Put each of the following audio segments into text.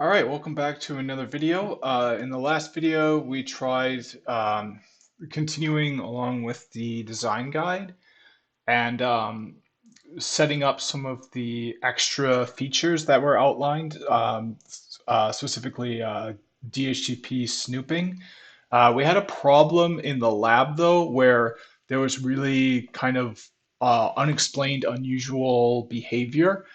All right, welcome back to another video. In the last video, we tried continuing along with the design guide and setting up some of the extra features that were outlined, specifically DHCP snooping. We had a problem in the lab though, where there was really kind of unexplained, unusual behavior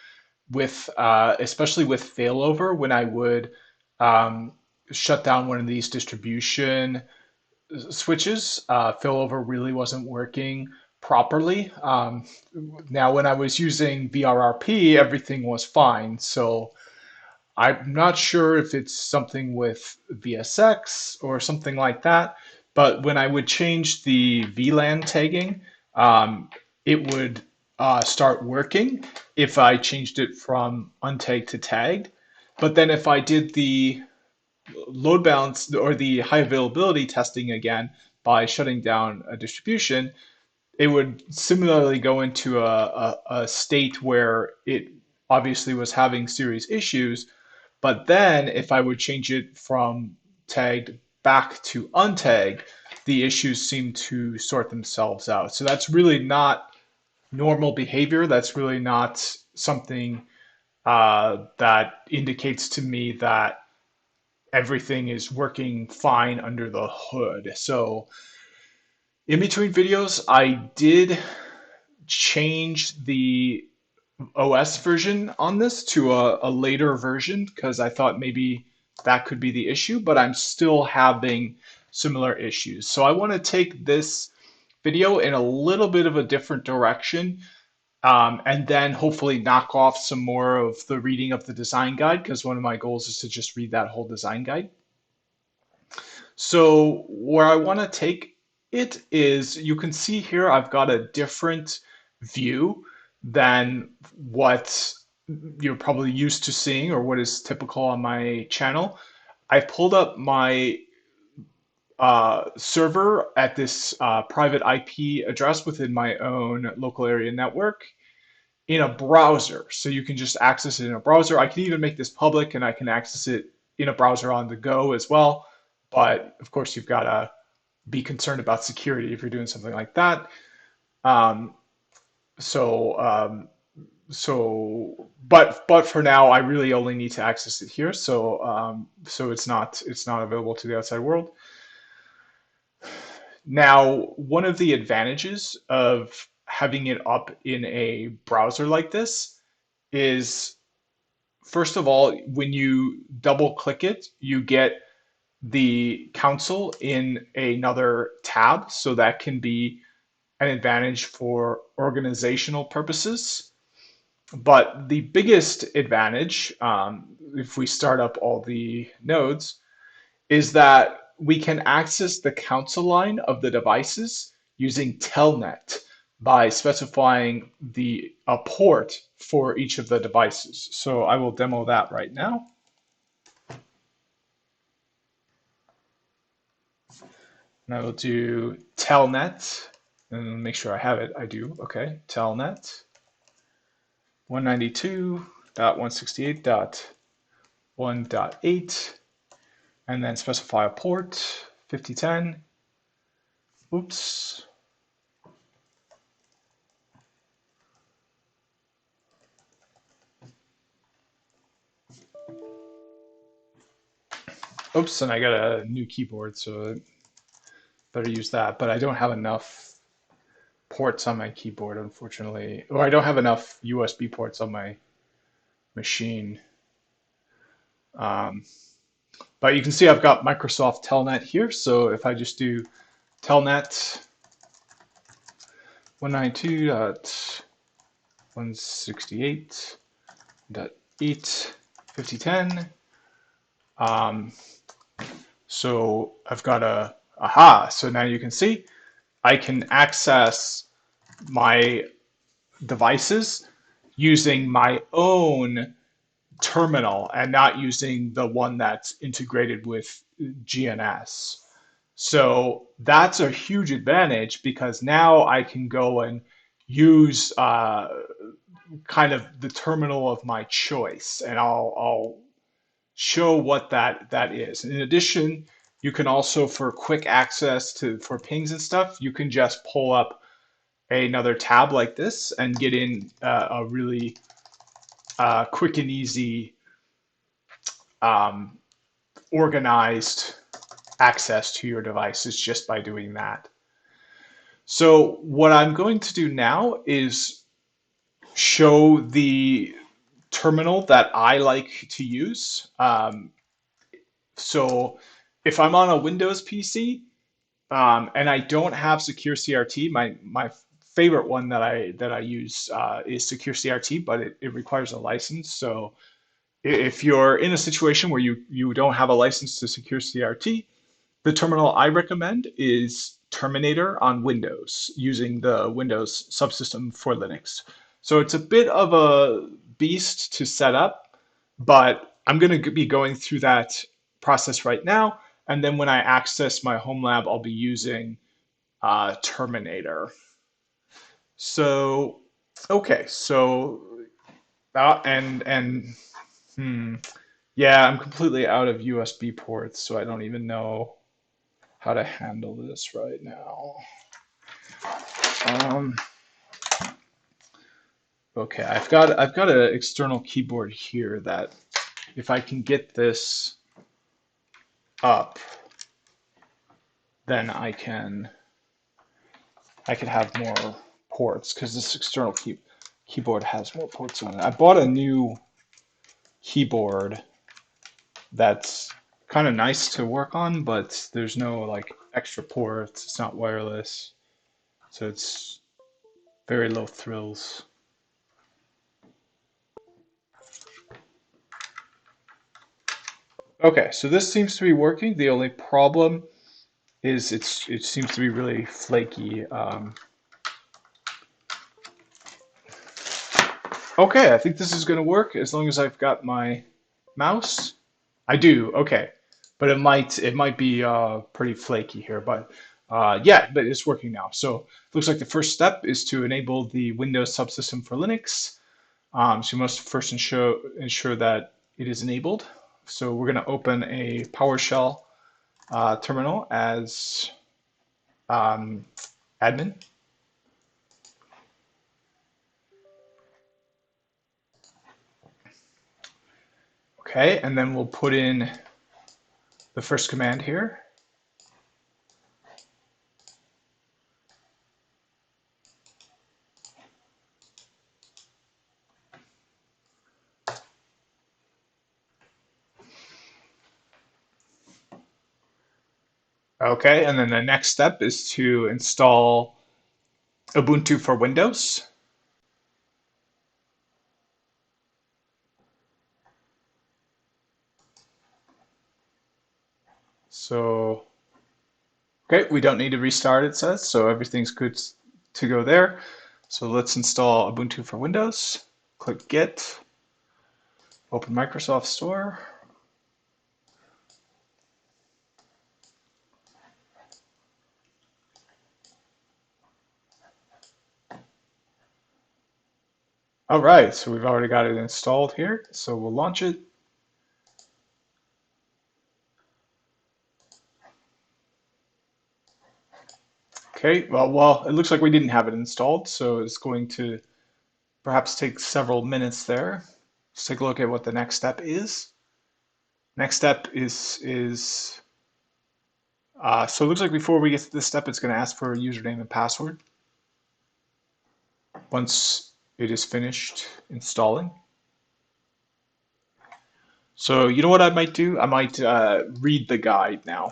with especially with failover when I would um, shut down one of these distribution switches. Failover really wasn't working properly. Now, when I was using VRRP, everything was fine. So I'm not sure if it's something with VSX or something like that. But when I would change the VLAN tagging, um, it would start working if I changed it from untagged to tagged. But then if I did the load balance or the high availability testing again by shutting down a distribution, it would similarly go into a state where it obviously was having serious issues. But then if I would change it from tagged back to untagged, the issues seem to sort themselves out. So that's really not normal behavior. That's really not something that indicates to me that everything is working fine under the hood. So in between videos, I did change the OS version on this to a later version because I thought maybe that could be the issue, but I'm still having similar issues. So I want to take this video in a little bit of a different direction, and then hopefully knock off some more of the reading of the design guide because one of my goals is to just read that whole design guide. So where I want to take it is, you can see here I've got a different view than what you're probably used to seeing or what is typical on my channel. I pulled up my server at this private IP address within my own local area network in a browser. So you can just access it in a browser. I can even make this public and I can access it in a browser on the go as well. But of course, you've got to be concerned about security if you're doing something like that. Um, so, um, but for now, I really only need to access it here. So it's not available to the outside world. Now, one of the advantages of having it up in a browser like this is, first of all, when you double click it, you get the console in another tab. So that can be an advantage for organizational purposes. But the biggest advantage, if we start up all the nodes, is that we can access the console line of the devices using Telnet by specifying a port for each of the devices. So I will demo that right now. And I will do Telnet and make sure I have it. I do. Okay. Telnet 192.168.1.8 and then specify a port 5010. Oops. Oops, and I got a new keyboard, so better use that. But I don't have enough ports on my keyboard, unfortunately. Or I don't have enough USB ports on my machine. Um, but you can see I've got Microsoft Telnet here. So if I just do Telnet 192.168.8.5010. So I've got so now you can see I can access my devices using my own terminal and not using the one that's integrated with GNS. So that's a huge advantage because now I can go and use kind of the terminal of my choice, and I'll show what that is. In addition, you can also, for quick access for pings and stuff, you can just pull up another tab like this and get in a really quick and easy um, organized access to your devices just by doing that. So what I'm going to do now is show the terminal that I like to use. So if I'm on a Windows PC and I don't have Secure CRT, my favorite one that I use is Secure CRT, but it requires a license. So if you're in a situation where you don't have a license to Secure CRT, the terminal I recommend is Terminator on Windows using the Windows subsystem for Linux. So it's a bit of a beast to set up, but I'm going to be going through that process right now. And then when I access my home lab, I'll be using Terminator. So, okay, so and yeah, I'm completely out of USB ports, so I don't even know how to handle this right now. Um, okay, I've got an external keyboard here that if I can get this up, then I can have more ports because this external keyboard has more ports on it. I bought a new keyboard that's kind of nice to work on, but there's no like extra ports. It's not wireless, so it's very low thrills. Okay, so this seems to be working. The only problem is it seems to be really flaky. Okay, I think this is going to work as long as I've got my mouse. I do. Okay, but it might be pretty flaky here, but yeah, but it's working now. So it looks like the first step is to enable the Windows subsystem for Linux. So you must first ensure that it is enabled. So we're going to open a PowerShell terminal as admin. Okay, and then we'll put in the first command here. Okay, and then the next step is to install Ubuntu for Windows. So, okay, we don't need to restart, it says, so everything's good to go there. So let's install Ubuntu for Windows. Click Get, open Microsoft Store. All right, so we've already got it installed here, so we'll launch it. Okay, well, it looks like we didn't have it installed, so it's going to perhaps take several minutes there. Let's take a look at what the next step is. Next step is so it looks like before we get to this step, it's going to ask for a username and password. Once it is finished installing. So you know what I might do? I might read the guide now.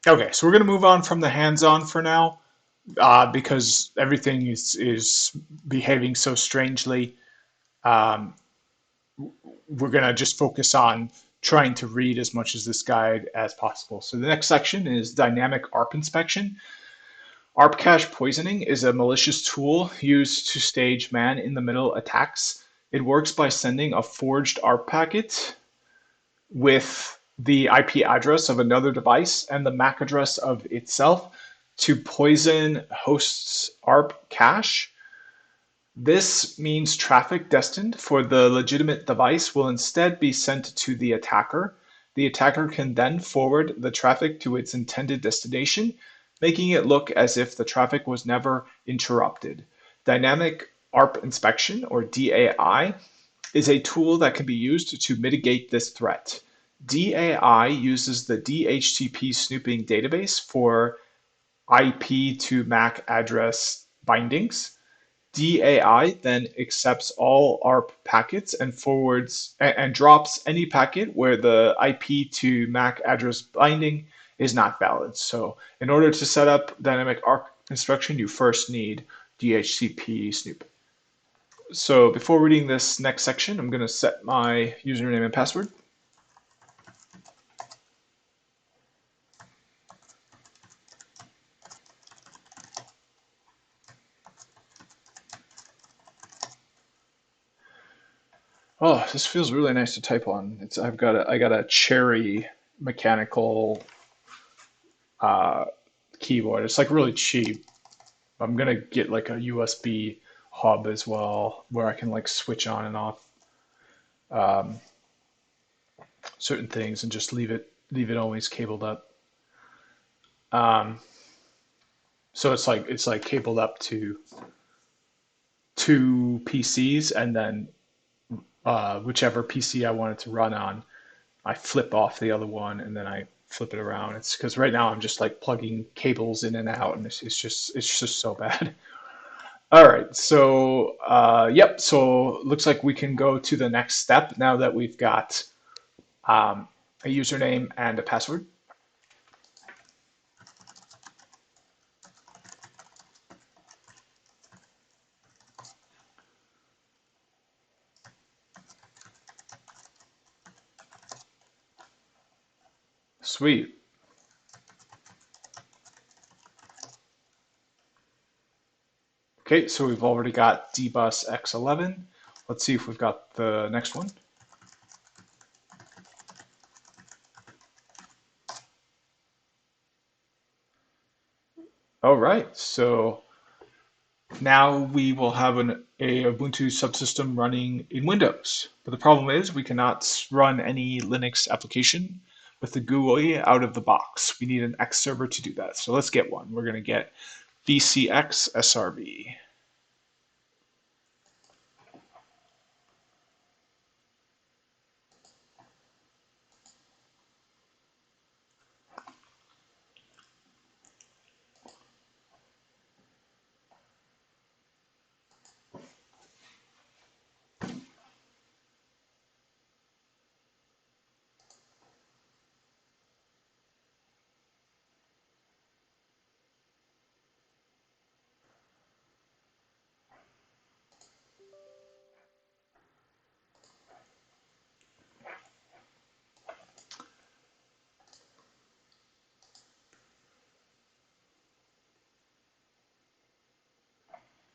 Okay, so we're going to move on from the hands-on for now because everything is behaving so strangely. Um, we're going to just focus on trying to read as much as this guide as possible. So the next section is dynamic ARP inspection. ARP cache poisoning is a malicious tool used to stage man-in-the-middle attacks. It works by sending a forged ARP packet with the IP address of another device and the MAC address of itself to poison host's ARP cache. This means traffic destined for the legitimate device will instead be sent to the attacker. The attacker can then forward the traffic to its intended destination, making it look as if the traffic was never interrupted. Dynamic ARP Inspection, or DAI, is a tool that can be used to mitigate this threat. DAI uses the DHCP snooping database for IP to MAC address bindings. DAI then accepts all ARP packets and forwards and drops any packet where the IP to MAC address binding is not valid. So in order to set up dynamic ARP inspection, you first need DHCP snoop. So before reading this next section, I'm going to set my username and password. Oh, this feels really nice to type on. I got a cherry mechanical keyboard. It's like really cheap. I'm gonna get like a USB hub as well, where I can like switch on and off um, certain things and just leave it always cabled up. Um, so it's like cabled up to two PCs, and then whichever PC I want it to run on, I flip off the other one and then I flip it around. It's because right now I'm just like plugging cables in and out, and it's just so bad. All right, so yep, so looks like we can go to the next step now that we've got a username and a password. Sweet. Okay, so we've already got dbus x11. Let's see if we've got the next one. All right, so now we will have a Ubuntu subsystem running in Windows. But the problem is we cannot run any Linux application with the GUI out of the box. We need an X server to do that. So let's get one. We're going to get VCX SRV.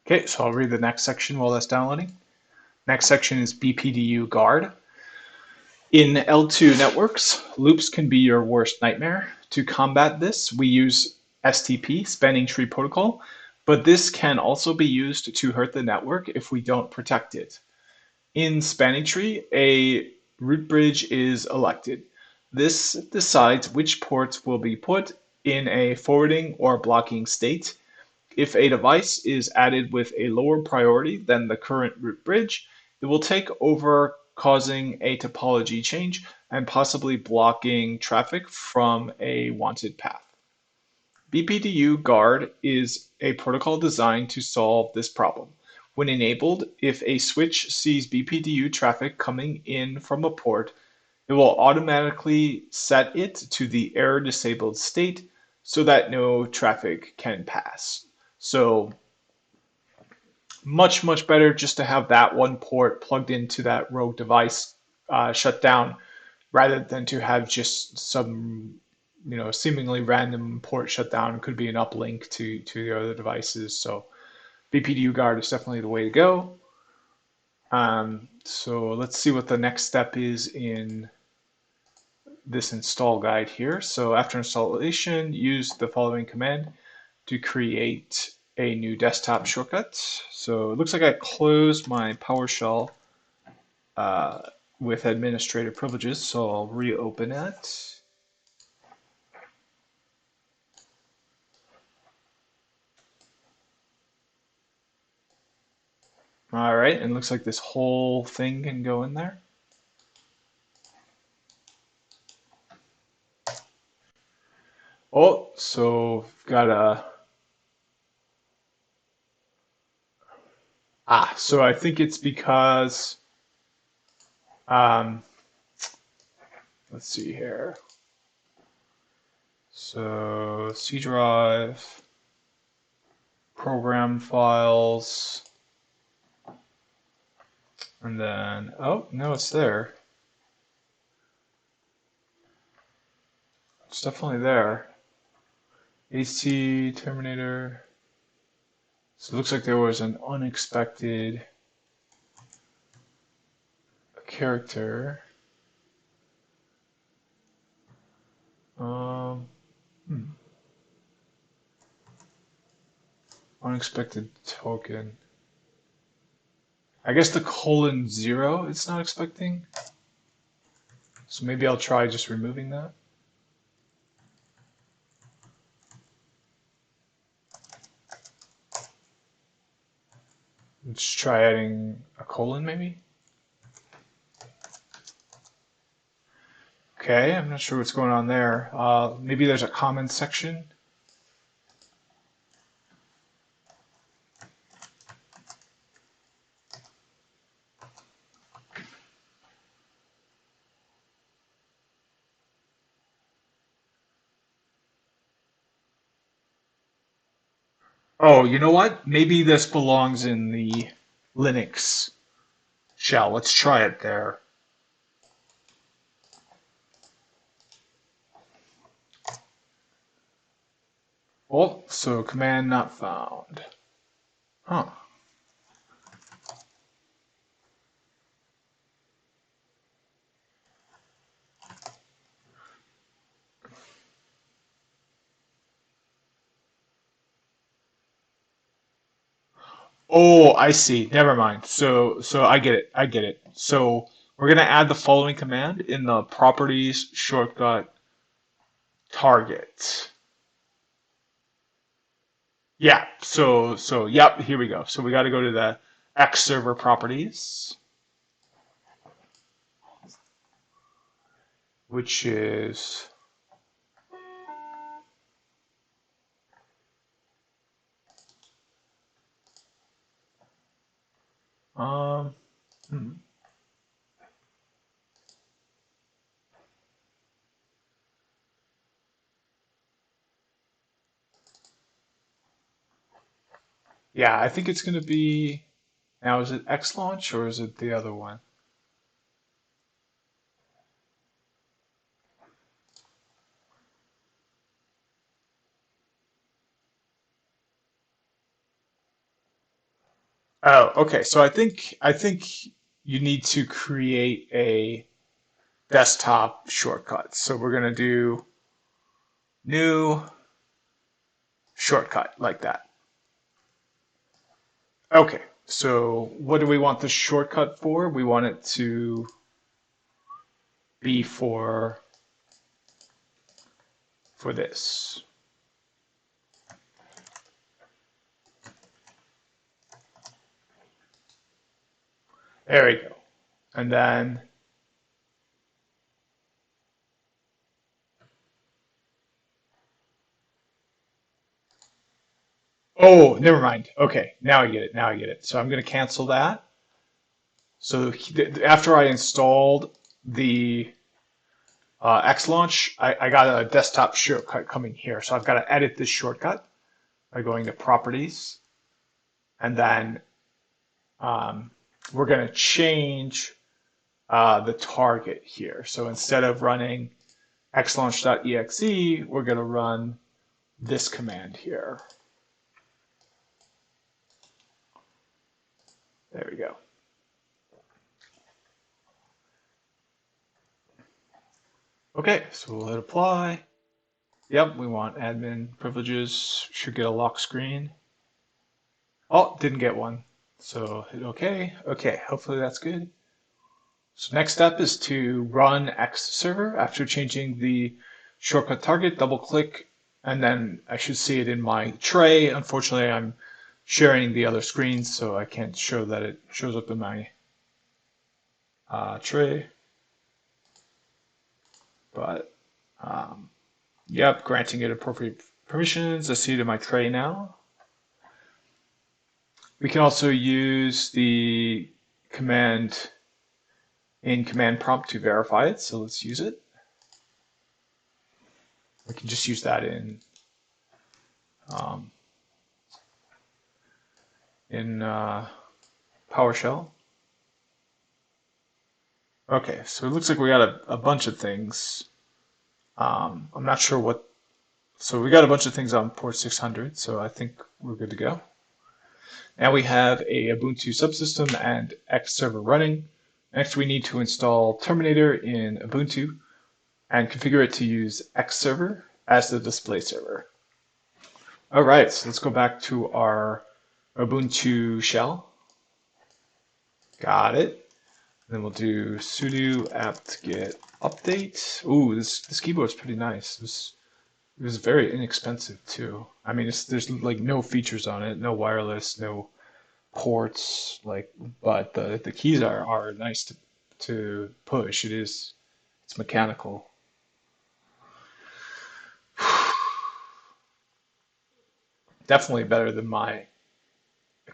Okay, so I'll read the next section while that's downloading. Next section is Bpdu Guard. In L2 networks, loops can be your worst nightmare. To combat this, we use STP, Spanning Tree Protocol, but this can also be used to hurt the network if we don't protect it. In Spanning Tree, a root bridge is elected. This decides which ports will be put in a forwarding or blocking state. If a device is added with a lower priority than the current root bridge, it will take over, causing a topology change and possibly blocking traffic from a wanted path. Bpdu Guard is a protocol designed to solve this problem. When enabled, if a switch sees Bpdu traffic coming in from a port, it will automatically set it to the error disabled state, so that no traffic can pass. So much better just to have that one port plugged into that rogue device shut down rather than to have just some seemingly random port shut down. It could be an uplink to the other devices. So Bpdu Guard is definitely the way to go. So let's see what the next step is in this install guide here. So after installation, use the following command to create a new desktop shortcut. So it looks like I closed my PowerShell with administrative privileges, so I'll reopen it. All right, and it looks like this whole thing can go in there. Oh, so we've got so I think it's because, let's see here. So C drive, program files, and then, oh, no, it's there. It's definitely there. AC, Terminator. So it looks like there was an unexpected character. Unexpected token. I guess the :0 it's not expecting. So maybe I'll try just removing that. Let's try adding a colon maybe. Okay, I'm not sure what's going on there. Maybe there's a comment section. Oh, you know what? Maybe this belongs in the Linux shell. Let's try it there. Oh, so command not found. Huh. Oh, I see. Never mind. So I get it. I get it. So we're gonna add the following command in the properties shortcut target. Yeah. So yep, here we go. So we got to go to the X server properties, which is um hmm. Yeah, I think it's gonna be now. Is it X launch or is it the other one? Oh, okay. So I think you need to create a desktop shortcut. So we're gonna do new shortcut like that. Okay. So what do we want the shortcut for? We want it to be for this. There we go. And then, oh, never mind. Okay, now I get it. Now I get it. So I'm going to cancel that. So after I installed the Xlaunch, I got a desktop shortcut coming here. So I've got to edit this shortcut by going to Properties. And then we're going to change the target here. So instead of running xlaunch.exe, we're going to run this command here. There we go. Okay, so we'll hit apply. Yep, we want admin privileges. Should get a lock screen. Oh, didn't get one. So hit OK. Okay, hopefully that's good. So next step is to run X server. After changing the shortcut target, double click, and then I should see it in my tray. Unfortunately, I'm sharing the other screens, so I can't show that it shows up in my tray. But yep, granting it appropriate permissions. I see it in my tray now. We can also use the command in command prompt to verify it. So let's use it. We can just use that in PowerShell. Okay, so it looks like we got a bunch of things. I'm not sure what. So we got a bunch of things on port 600, so I think we're good to go. Now we have a Ubuntu subsystem and X server running. Next, we need to install Terminator in Ubuntu and configure it to use X server as the display server. All right, so let's go back to our Ubuntu shell. Got it. Then we'll do sudo apt-get update. Ooh, this keyboard's pretty nice. It was very inexpensive too. I mean, there's like no features on it, no wireless, no ports, but the keys are nice to push. It's mechanical. Definitely better than my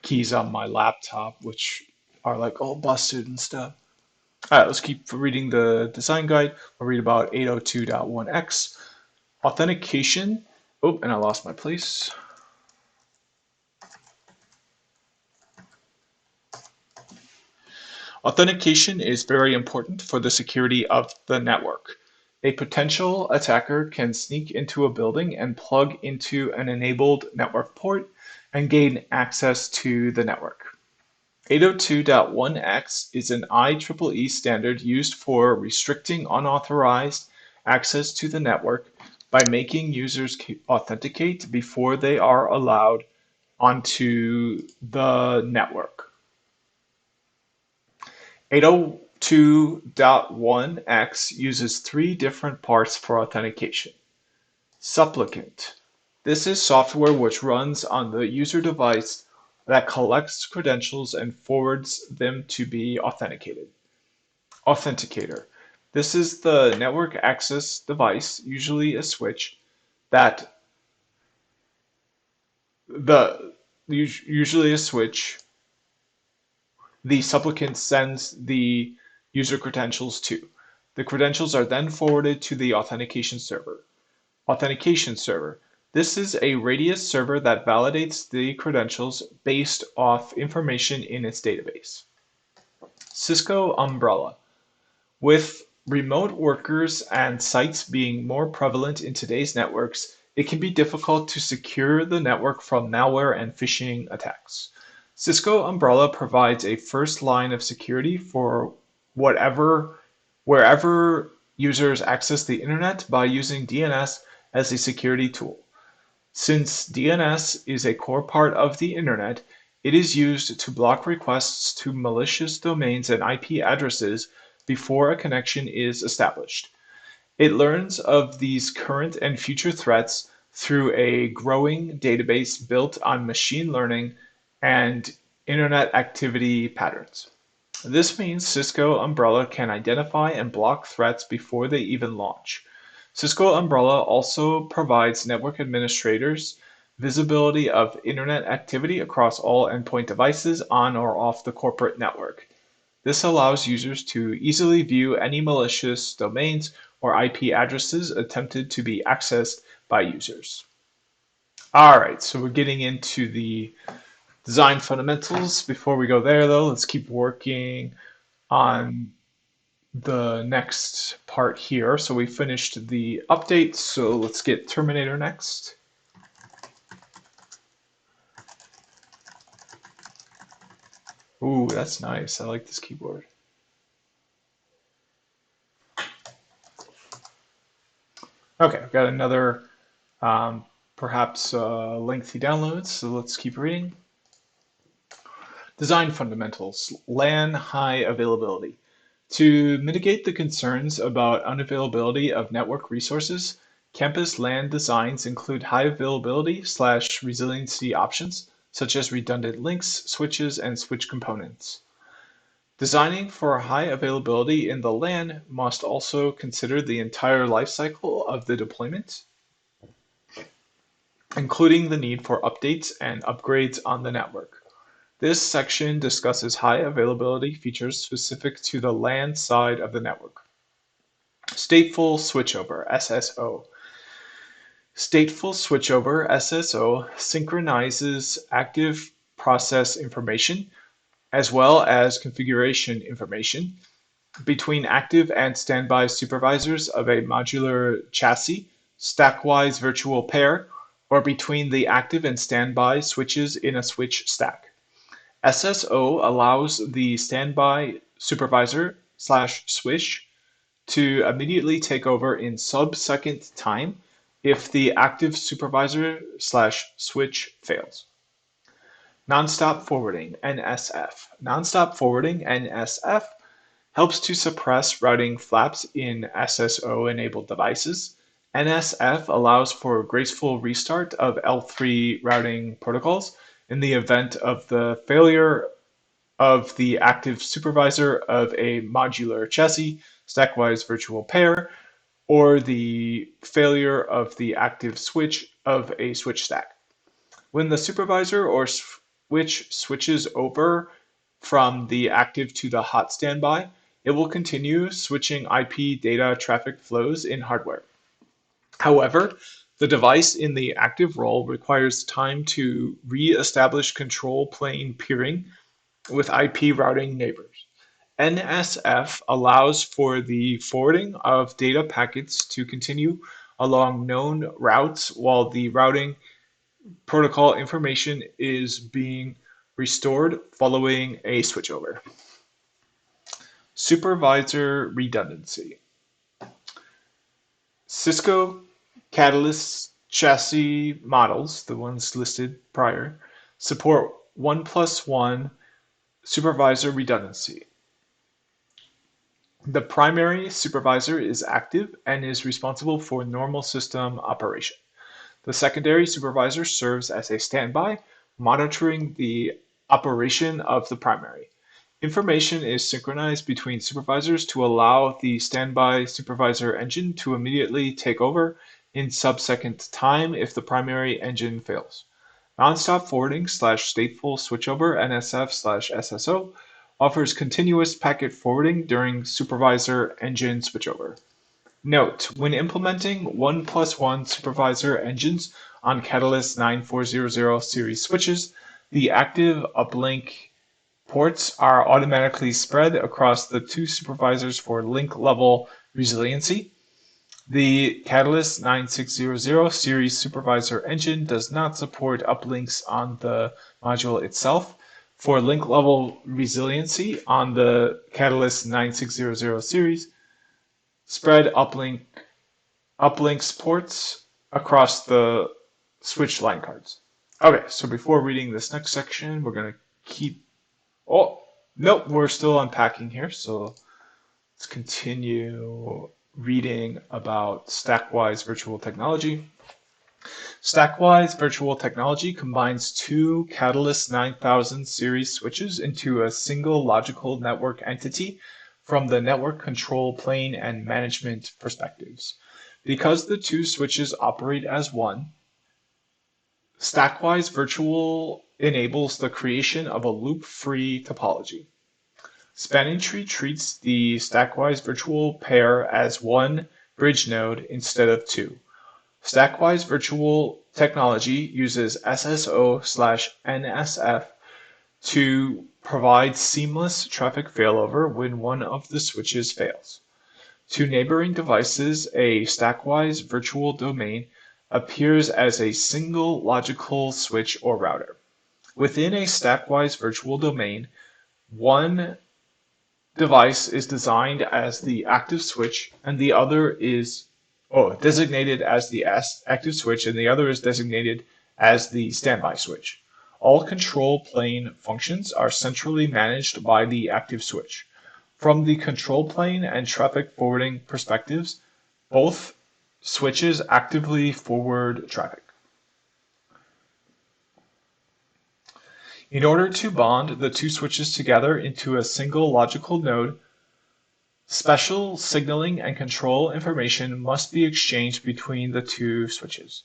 keys on my laptop, which are like all busted and stuff. All right, let's keep reading the design guide. We'll read about 802.1x. Authentication. Oh, and I lost my place. Authentication is very important for the security of the network. A potential attacker can sneak into a building and plug into an enabled network port and gain access to the network. 802.1x is an IEEE standard used for restricting unauthorized access to the network by making users authenticate before they are allowed onto the network. 802.1x uses 3 different parts for authentication. Supplicant. This is software which runs on the user device that collects credentials and forwards them to be authenticated. Authenticator. This is the network access device, usually a switch, the supplicant sends the user credentials to. The credentials are then forwarded to the authentication server. Authentication server. This is a radius server that validates the credentials based off information in its database. Cisco Umbrella. With remote workers and sites being more prevalent in today's networks, it can be difficult to secure the network from malware and phishing attacks. Cisco Umbrella provides a first line of security for wherever users access the internet by using DNS as a security tool. Since DNS is a core part of the internet, it is used to block requests to malicious domains and IP addresses before a connection is established. It learns of these current and future threats through a growing database built on machine learning and internet activity patterns. This means Cisco Umbrella can identify and block threats before they even launch. Cisco Umbrella also provides network administrators visibility of internet activity across all endpoint devices on or off the corporate network. This allows users to easily view any malicious domains or IP addresses attempted to be accessed by users. All right, so we're getting into the design fundamentals. Before we go there, though, let's keep working on the next part here. So we finished the update, so let's get Terminator next. Ooh, that's nice. I like this keyboard. Okay, I've got another perhaps lengthy download, so let's keep reading. Design fundamentals, LAN high availability. To mitigate the concerns about unavailability of network resources, campus LAN designs include high availability / resiliency options, such as redundant links, switches, and switch components. Designing for high availability in the LAN must also consider the entire lifecycle of the deployment, including the need for updates and upgrades on the network. This section discusses high availability features specific to the LAN side of the network. Stateful switchover, SSO. Stateful switchover, SSO, synchronizes active process information as well as configuration information between active and standby supervisors of a modular chassis, stackwise virtual pair, or between the active and standby switches in a switch stack. SSO allows the standby supervisor / switch to immediately take over in sub-second time if the active supervisor / switch fails. Nonstop forwarding, NSF. Nonstop forwarding, NSF, helps to suppress routing flaps in SSO-enabled devices. NSF allows for graceful restart of L3 routing protocols in the event of the failure of the active supervisor of a modular chassis, stackwise virtual pair, or the failure of the active switch of a switch stack. When the supervisor or switch switches over from the active to the hot standby, it will continue switching IP data traffic flows in hardware. However, the device in the active role requires time to re-establish control plane peering with IP routing neighbors. NSF allows for the forwarding of data packets to continue along known routes while the routing protocol information is being restored following a switchover. Supervisor redundancy. Cisco Catalyst chassis models, the ones listed prior, support 1+1 supervisor redundancy. The primary supervisor is active and is responsible for normal system operation. The secondary supervisor serves as a standby, monitoring the operation of the primary. Information is synchronized between supervisors to allow the standby supervisor engine to immediately take over in sub-second time if the primary engine fails. Nonstop forwarding / stateful switchover NSF / SSO offers continuous packet forwarding during supervisor engine switchover. Note, when implementing 1+1 supervisor engines on Catalyst 9400 series switches, the active uplink ports are automatically spread across the two supervisors for link level resiliency. The Catalyst 9600 series supervisor engine does not support uplinks on the module itself. For link level resiliency on the Catalyst 9600 series, spread uplinks ports across the switch line cards. Okay, so before reading this next section, we're going to keep... Oh, nope, we're still unpacking here, so let's continue reading about Stackwise Virtual Technology. Stackwise Virtual Technology combines two Catalyst 9000 series switches into a single logical network entity from the network control plane and management perspectives. Because the two switches operate as one, Stackwise Virtual enables the creation of a loop-free topology. Spanning Tree treats the Stackwise virtual pair as one bridge node instead of 2. Stackwise virtual technology uses SSO/NSF to provide seamless traffic failover when one of the switches fails. To neighboring devices, a stackwise virtual domain appears as a single logical switch or router. Within a stackwise virtual domain, one device is designed as the active switch and the other is designated as the active switch and the other is designated as the standby switch. All control plane functions are centrally managed by the active switch. From the control plane and traffic forwarding perspectives, both switches actively forward traffic. In order to bond the two switches together into a single logical node, special signaling and control information must be exchanged between the two switches.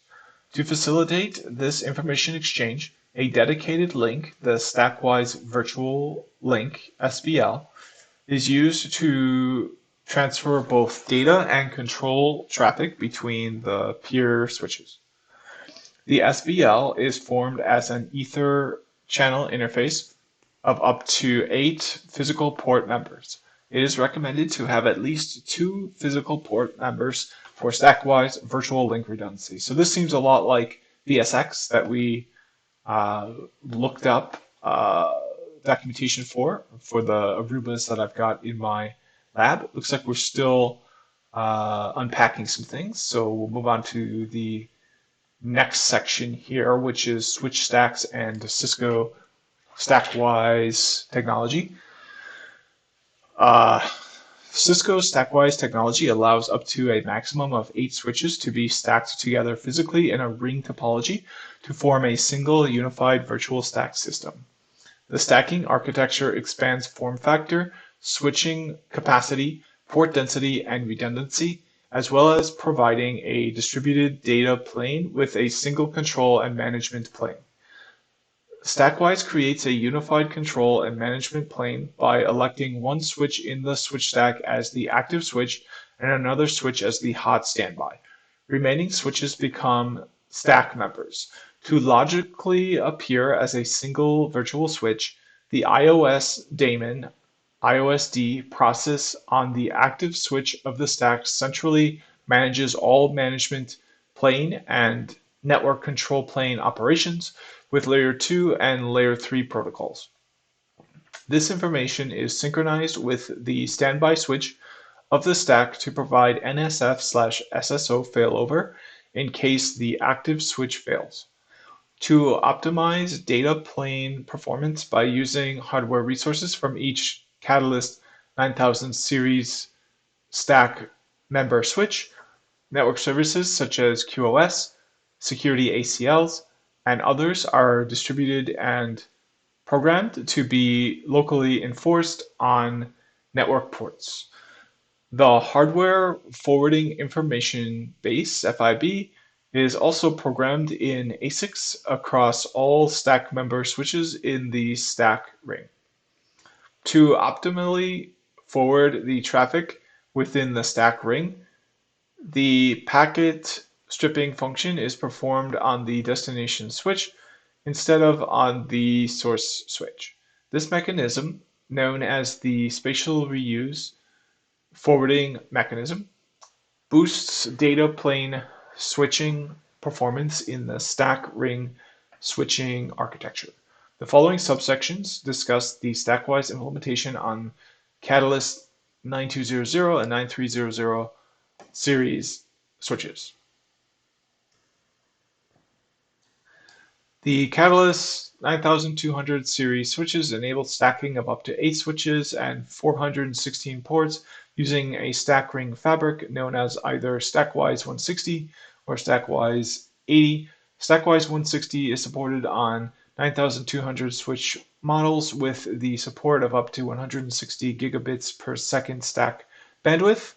To facilitate this information exchange, a dedicated link, the Stackwise Virtual Link (SVL), is used to transfer both data and control traffic between the peer switches. The SVL is formed as an Etherchannel interface of up to 8 physical port members. It is recommended to have at least 2 physical port members for Stackwise virtual link redundancy. So this seems a lot like VSX that we looked up documentation for the Arubas that I've got in my lab. Looks like we're still unpacking some things, so we'll move on to the next section here, which is switch stacks and Cisco Stackwise technology. Cisco Stackwise technology allows up to a maximum of 8 switches to be stacked together physically in a ring topology to form a single unified virtual stack system. The stacking architecture expands form factor, switching capacity, port density, and redundancy, as well as providing a distributed data plane with a single control and management plane. Stackwise creates a unified control and management plane by electing one switch in the switch stack as the active switch and another switch as the hot standby. Remaining switches become stack members. To logically appear as a single virtual switch, the iOS daemon IOSD process on the active switch of the stack centrally manages all management plane and network control plane operations with layer 2 and layer 3 protocols. This information is synchronized with the standby switch of the stack to provide NSF/SSO failover in case the active switch fails. To optimize data plane performance by using hardware resources from each Catalyst 9000 series stack member switch, network services such as QoS, security ACLs, and others are distributed and programmed to be locally enforced on network ports. The hardware forwarding information base, FIB, is also programmed in ASICs across all stack member switches in the stack ring. To optimally forward the traffic within the stack ring, the packet stripping function is performed on the destination switch instead of on the source switch. This mechanism, known as the spatial reuse forwarding mechanism, boosts data plane switching performance in the stack ring switching architecture. The following subsections discuss the stackwise implementation on Catalyst 9200 and 9300 series switches. The Catalyst 9200 series switches enable stacking of up to 8 switches and 416 ports using a stack ring fabric known as either Stackwise 160 or Stackwise 80. Stackwise 160 is supported on 9200 switch models with the support of up to 160 gigabits per second stack bandwidth.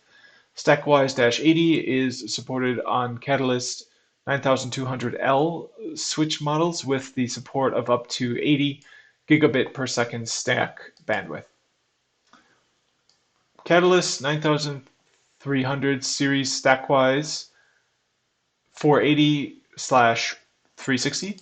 Stackwise-80 is supported on Catalyst 9200L switch models with the support of up to 80 gigabit per second stack bandwidth. Catalyst 9003 300 series stackwise 480/360.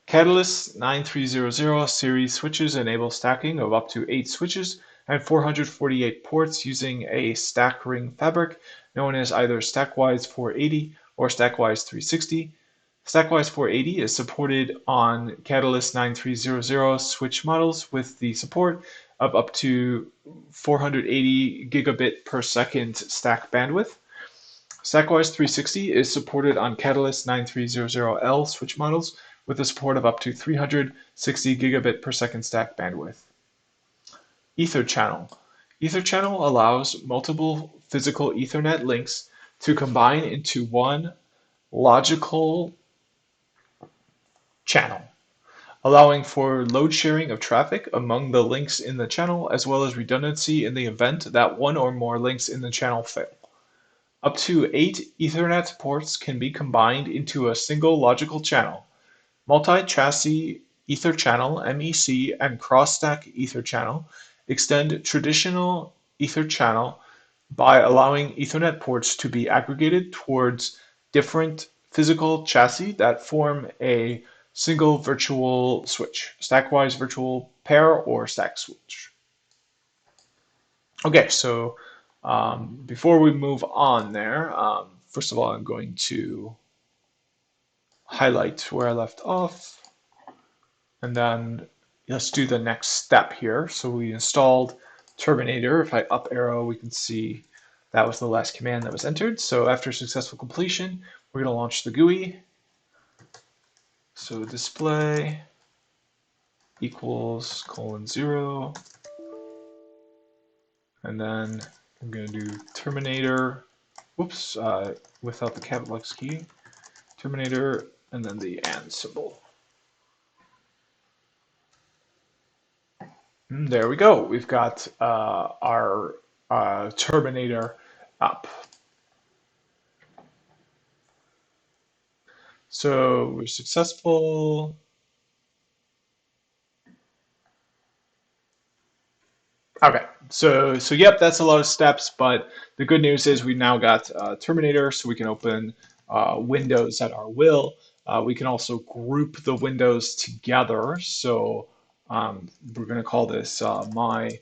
Catalyst 9300 series switches enable stacking of up to 8 switches and 448 ports using a stack ring fabric known as either Stackwise 480 or Stackwise 360. Stackwise 480 is supported on Catalyst 9300 switch models with the support of up to 480 gigabit per second stack bandwidth. Stackwise 360 is supported on Catalyst 9300L switch models with the support of up to 360 gigabit per second stack bandwidth. Etherchannel. Etherchannel allows multiple physical Ethernet links to combine into one logical channel, allowing for load sharing of traffic among the links in the channel, as well as redundancy in the event that one or more links in the channel fail. Up to 8 Ethernet ports can be combined into a single logical channel. Multi-chassis Etherchannel (MEC) and cross-stack Etherchannel extend traditional Etherchannel by allowing Ethernet ports to be aggregated towards different physical chassis that form a single virtual switch, stackwise virtual pair or stack switch. Okay, so before we move on there, first of all, I'm going to highlight where I left off, and then let's do the next step here. So we installed Terminator. If I up arrow, we can see that was the last command that was entered. So after successful completion, we're going to launch the GUI. So display equals :0, and then I'm going to do Terminator, whoops, without the capital X key, Terminator, and then the and symbol. And there we go. We've got our Terminator up. So we're successful. Okay, so yep, that's a lot of steps, but the good news is we now got Terminator, so we can open windows at our will. We can also group the windows together. So we're going to call this my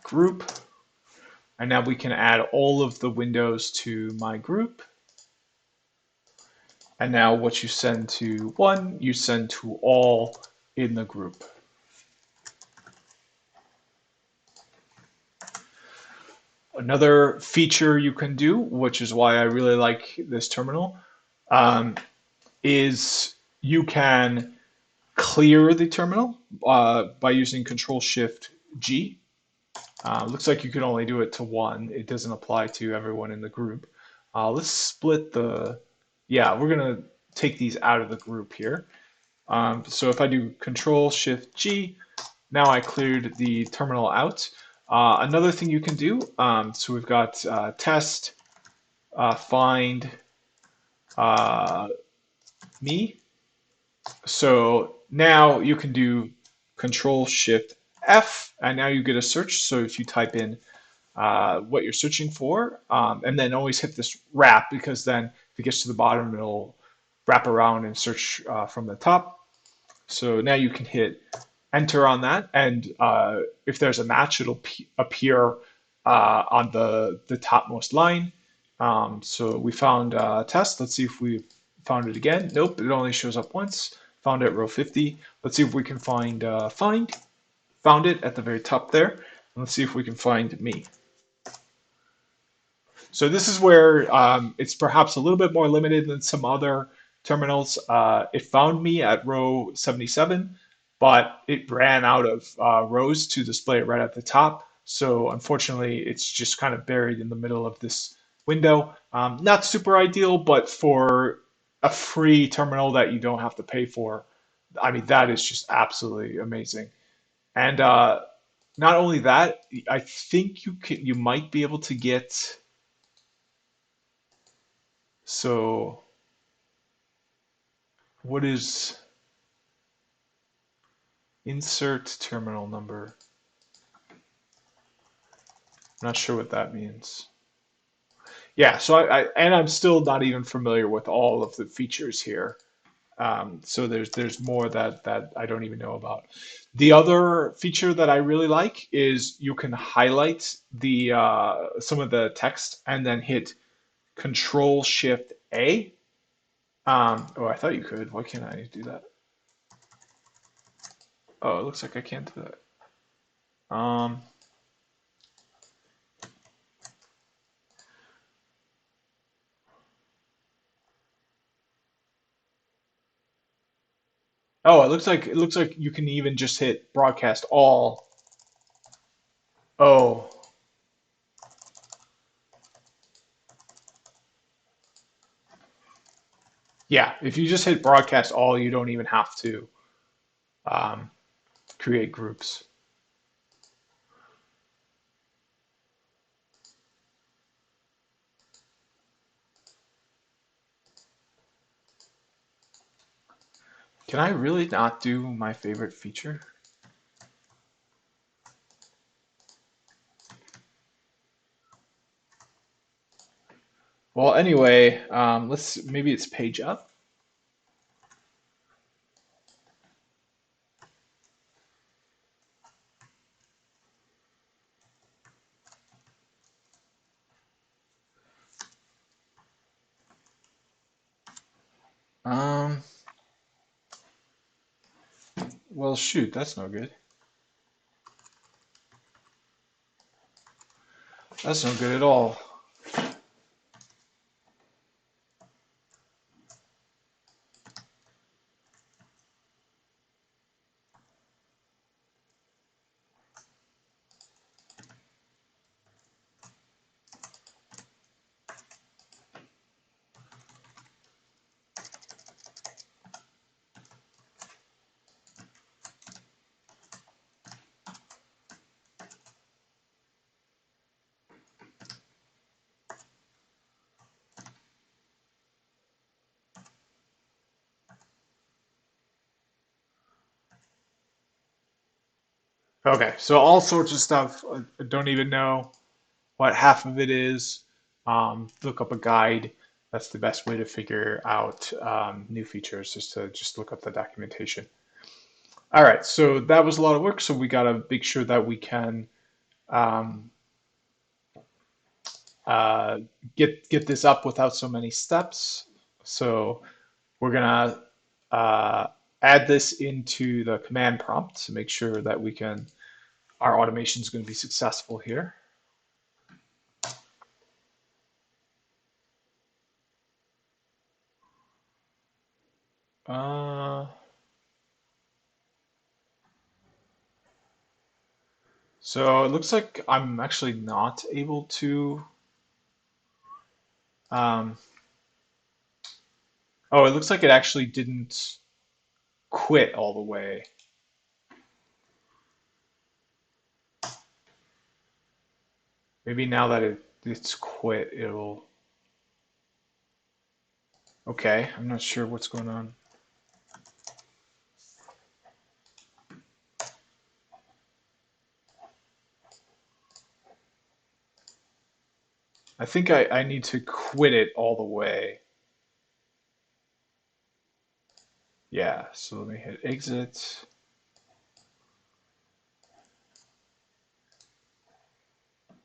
group, and now we can add all of the windows to my group. And now what you send to one, you send to all in the group. Another feature you can do, which is why I really like this terminal, is you can clear the terminal by using Control-Shift-G. Looks like you can only do it to one. It doesn't apply to everyone in the group. Let's split the, yeah, we're going to take these out of the group here. So if I do Control-Shift-G, now I cleared the terminal out. Another thing you can do, so we've got test, find me. So now you can do Control-Shift-F, and now you get a search. So if you type in what you're searching for, and then always hit this wrap, because then if it gets to the bottom, it'll wrap around and search from the top. So now you can hit enter on that, and if there's a match, it'll appear on the topmost line. So we found test. Let's see if we found it again. Nope, it only shows up once. Found it at row 50. Let's see if we can find find. Found it at the very top there. And let's see if we can find me. So this is where it's perhaps a little bit more limited than some other terminals. It found me at row 77, but it ran out of rows to display it right at the top. So unfortunately, it's just kind of buried in the middle of this window. Not super ideal, but for a free terminal that you don't have to pay for, I mean, that is just absolutely amazing. And not only that, I think you might be able to get, so what is insert terminal number? I'm not sure what that means. Yeah, so and I'm still not even familiar with all of the features here. So there's more that I don't even know about. The other feature that I really like is you can highlight the some of the text and then hit Control Shift A. Oh, I thought you could. Why can't I do that? Oh, it looks like I can't do that. Oh, it looks like you can even just hit Broadcast All. Oh, yeah. If you just hit Broadcast All, you don't even have to um, create groups. Can I really not do my favorite feature? Well, anyway, maybe it's page up. Um, well, shoot, that's no good. That's no good at all. Okay, so all sorts of stuff. I don't even know what half of it is. Look up a guide. That's the best way to figure out new features, is to just look up the documentation. All right, so that was a lot of work. So we got to make sure that we can um, uh, get this up without so many steps. So we're gonna uh, add this into the command prompt to make sure that we can our automation is going to be successful here. Uh, so it looks like I'm actually not able to. Um, oh, it looks like it actually didn't quit all the way. Maybe now that it's quit, it'll. Okay, I'm not sure what's going on. I think I need to quit it all the way. Yeah, so let me hit exit.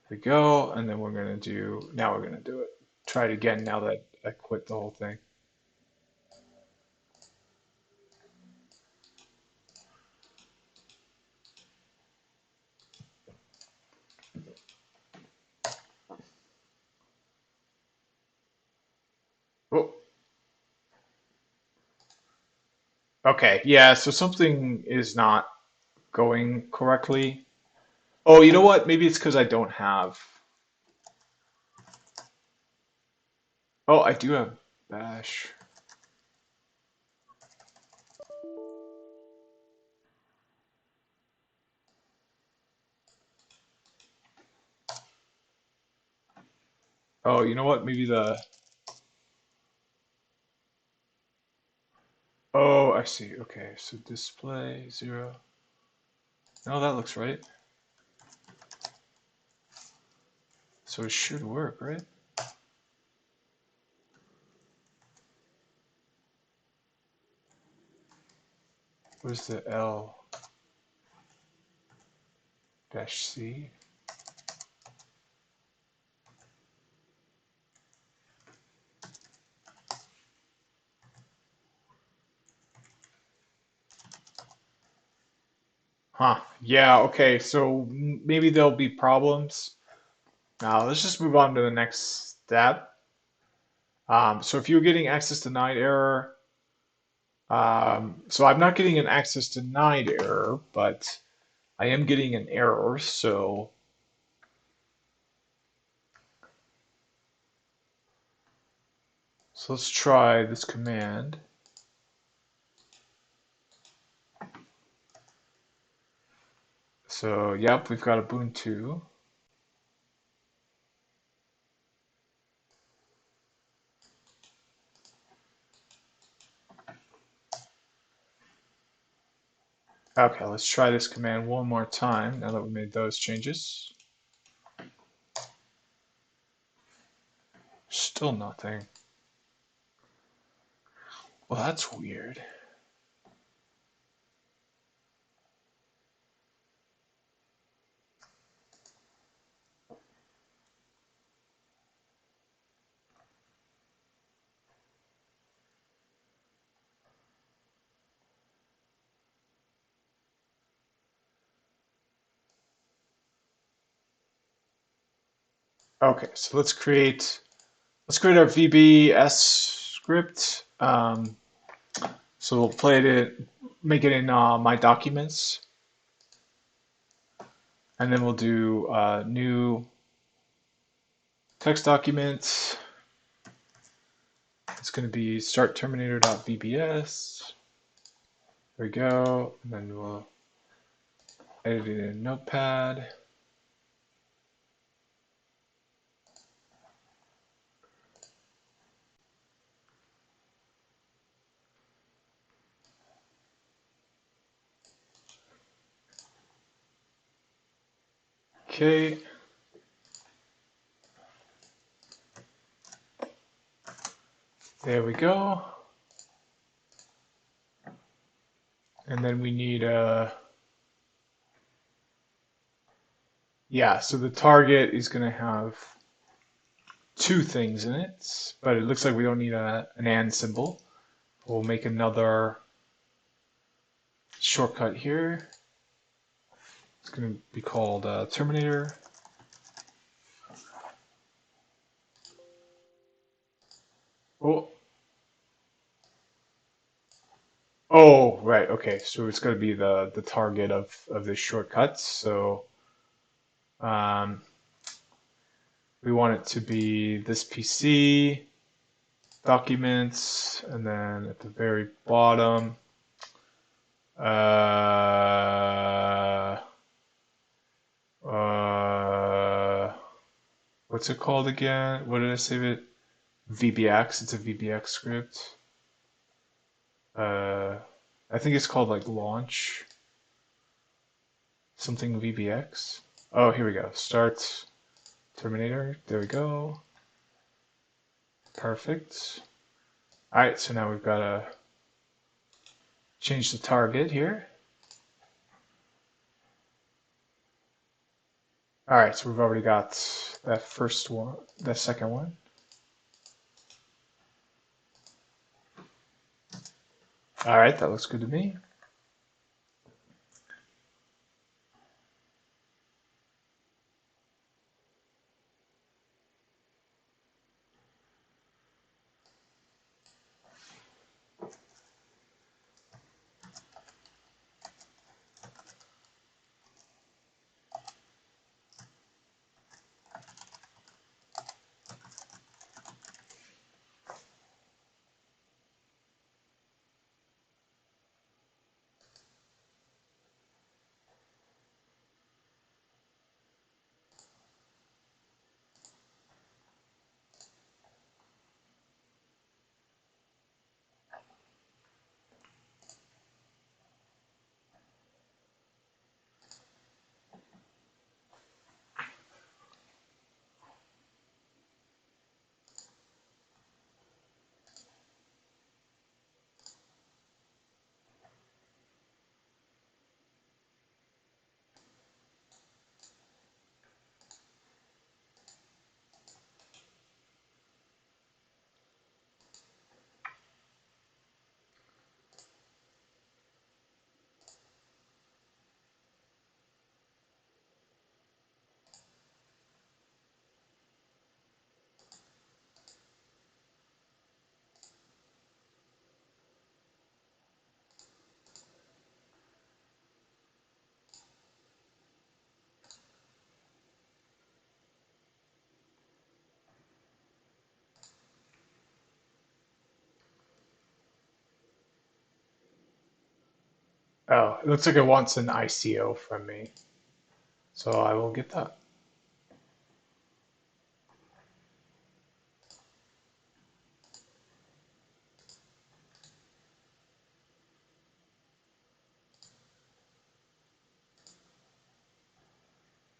We go, and then now we're gonna do it. Try it again now that I quit the whole thing. Oh, okay, yeah, so something is not going correctly. Oh, you know what? Maybe it's because I don't have. Oh, I do have Bash. Oh, you know what? Maybe the. Oh, I see. Okay, so display 0. No, that looks right. So it should work, right? Where's the L-C? Huh. Yeah, okay. So maybe there'll be problems. Now let's just move on to the next step. So if you're getting access denied error, so I'm not getting an access denied error, but I am getting an error. So let's try this command. So yep, we've got Ubuntu. Okay, let's try this command one more time now that we made those changes. Still nothing. Well, that's weird. Okay, so let's create our Vbs script. So we'll make it in my documents, and then we'll do new text document. It's going to be start terminator.vbs. There we go, and then we'll edit it in Notepad. Okay. There we go. And then we need yeah, so the target is going to have two things in it, but it looks like we don't need an AND symbol. We'll make another shortcut here. It's going to be called Terminator. Oh, oh, right. Okay, so it's going to be the target of this shortcut. So um, we want it to be this PC documents, and then at the very bottom, what's it called again? What did I save it? VBX. It's a VBX script. I think it's called like launch something VBX. Oh, here we go. Start Terminator. There we go. Perfect. All right, so now we've got to change the target here. All right, so we've already got that first one, that second one. All right, that looks good to me. Oh, it looks like it wants an ICO from me. So I will get that.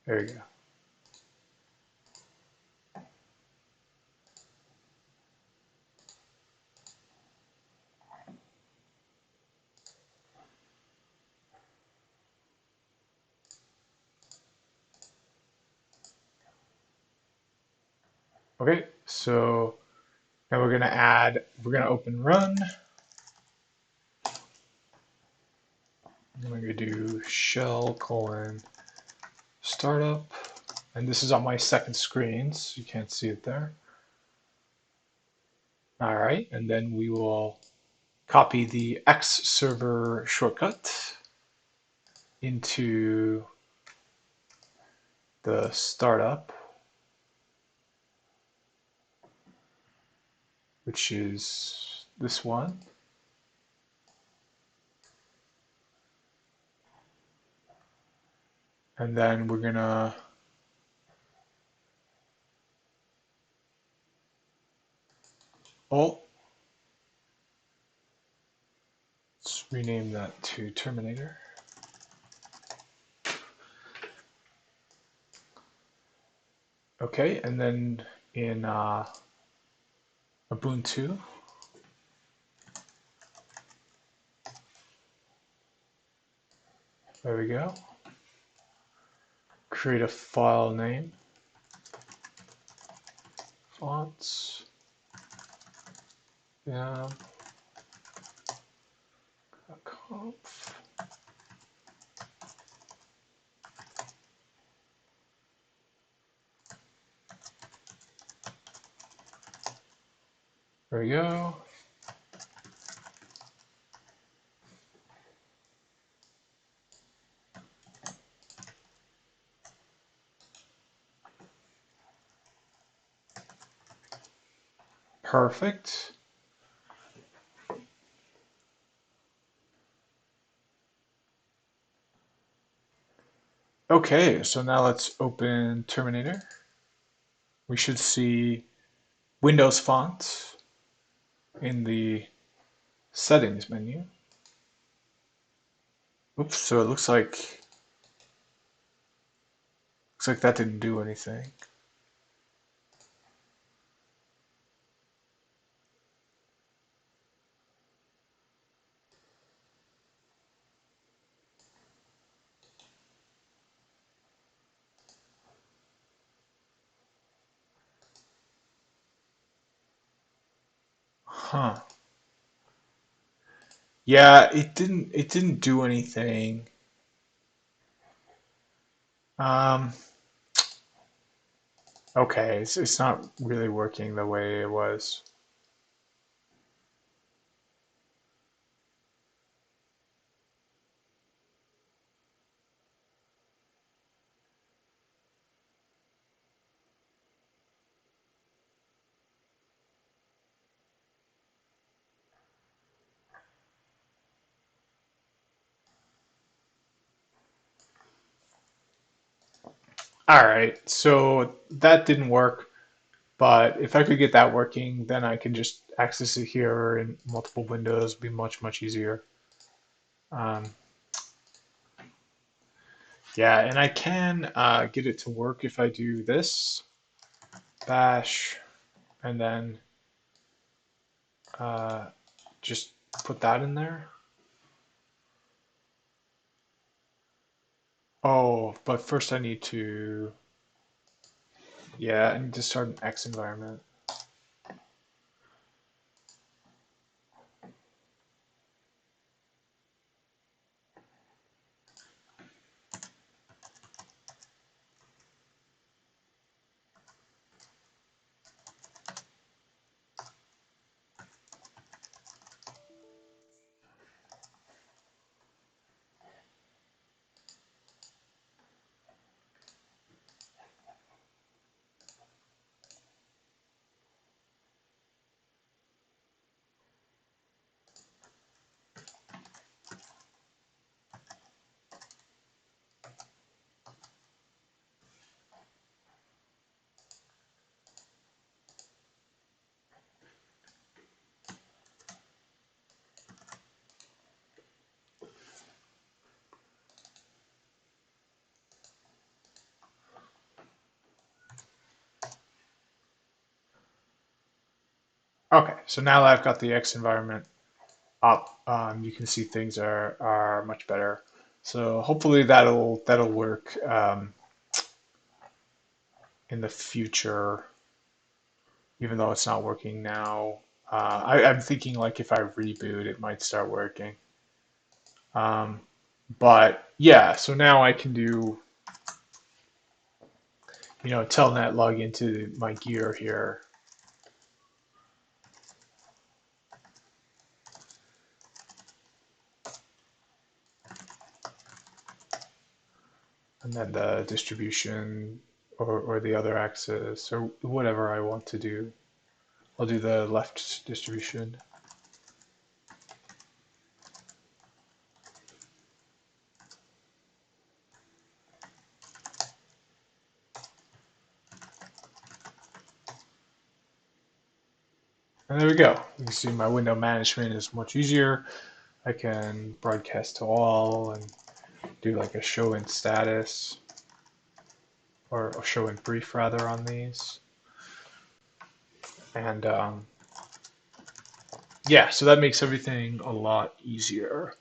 There you go. Okay, so now we're gonna open run. I'm gonna do shell colon startup. And this is on my second screen, so you can't see it there. All right, and then we will copy the X server shortcut into the startup, which is this one. And then we're gonna let's rename that to Terminator. Okay, and then in Ubuntu, there we go. Create a file name, fonts, yeah, conf. There we go. Perfect. Okay, so now let's open Terminator. We should see Windows fonts in the settings menu. Oops, so it looks like that didn't do anything. Huh. Yeah, it didn't do anything. Um, okay, it's not really working the way it was. All right, so that didn't work, but if I could get that working, then I can just access it here in multiple windows, be much, much easier. Um, yeah, and I can get it to work if I do this, bash, and then uh, just put that in there. Oh, but first I need to, yeah, I need to start an X environment. Okay, so now that I've got the X environment up, you can see things are much better. So hopefully that'll work in the future, even though it's not working now. I'm thinking like if I reboot, it might start working. Um, but yeah, so now I can do, Telnet log into my gear here. And then the distribution or the other axis or whatever I want to do. I'll do the left distribution. And there we go. You can see my window management is much easier. I can broadcast to all and do like a show in status or a show in brief rather on these. And yeah, so that makes everything a lot easier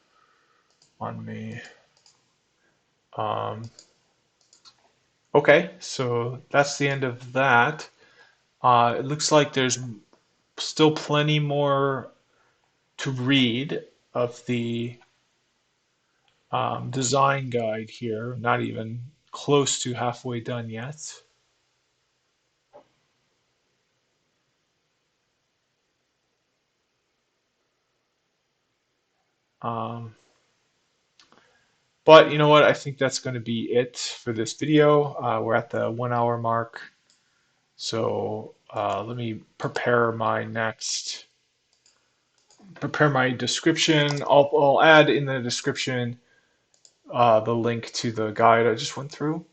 on me. Okay, so that's the end of that. It looks like there's still plenty more to read of the design guide here, not even close to halfway done yet. Um, but you know what? I think that's going to be it for this video. We're at the 1 hour mark. So let me prepare my description. I'll add in the description the link to the guide I just went through.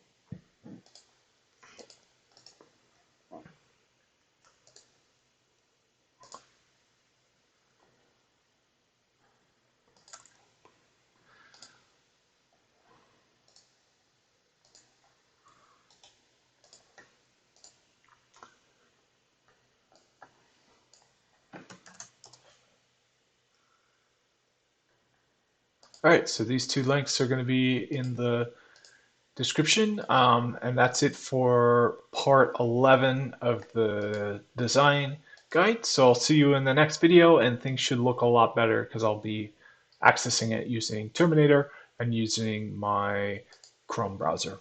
All right, so these two links are going to be in the description, and that's it for part 11 of the design guide. So I'll see you in the next video, and things should look a lot better because I'll be accessing it using Terminator and using my Chrome browser.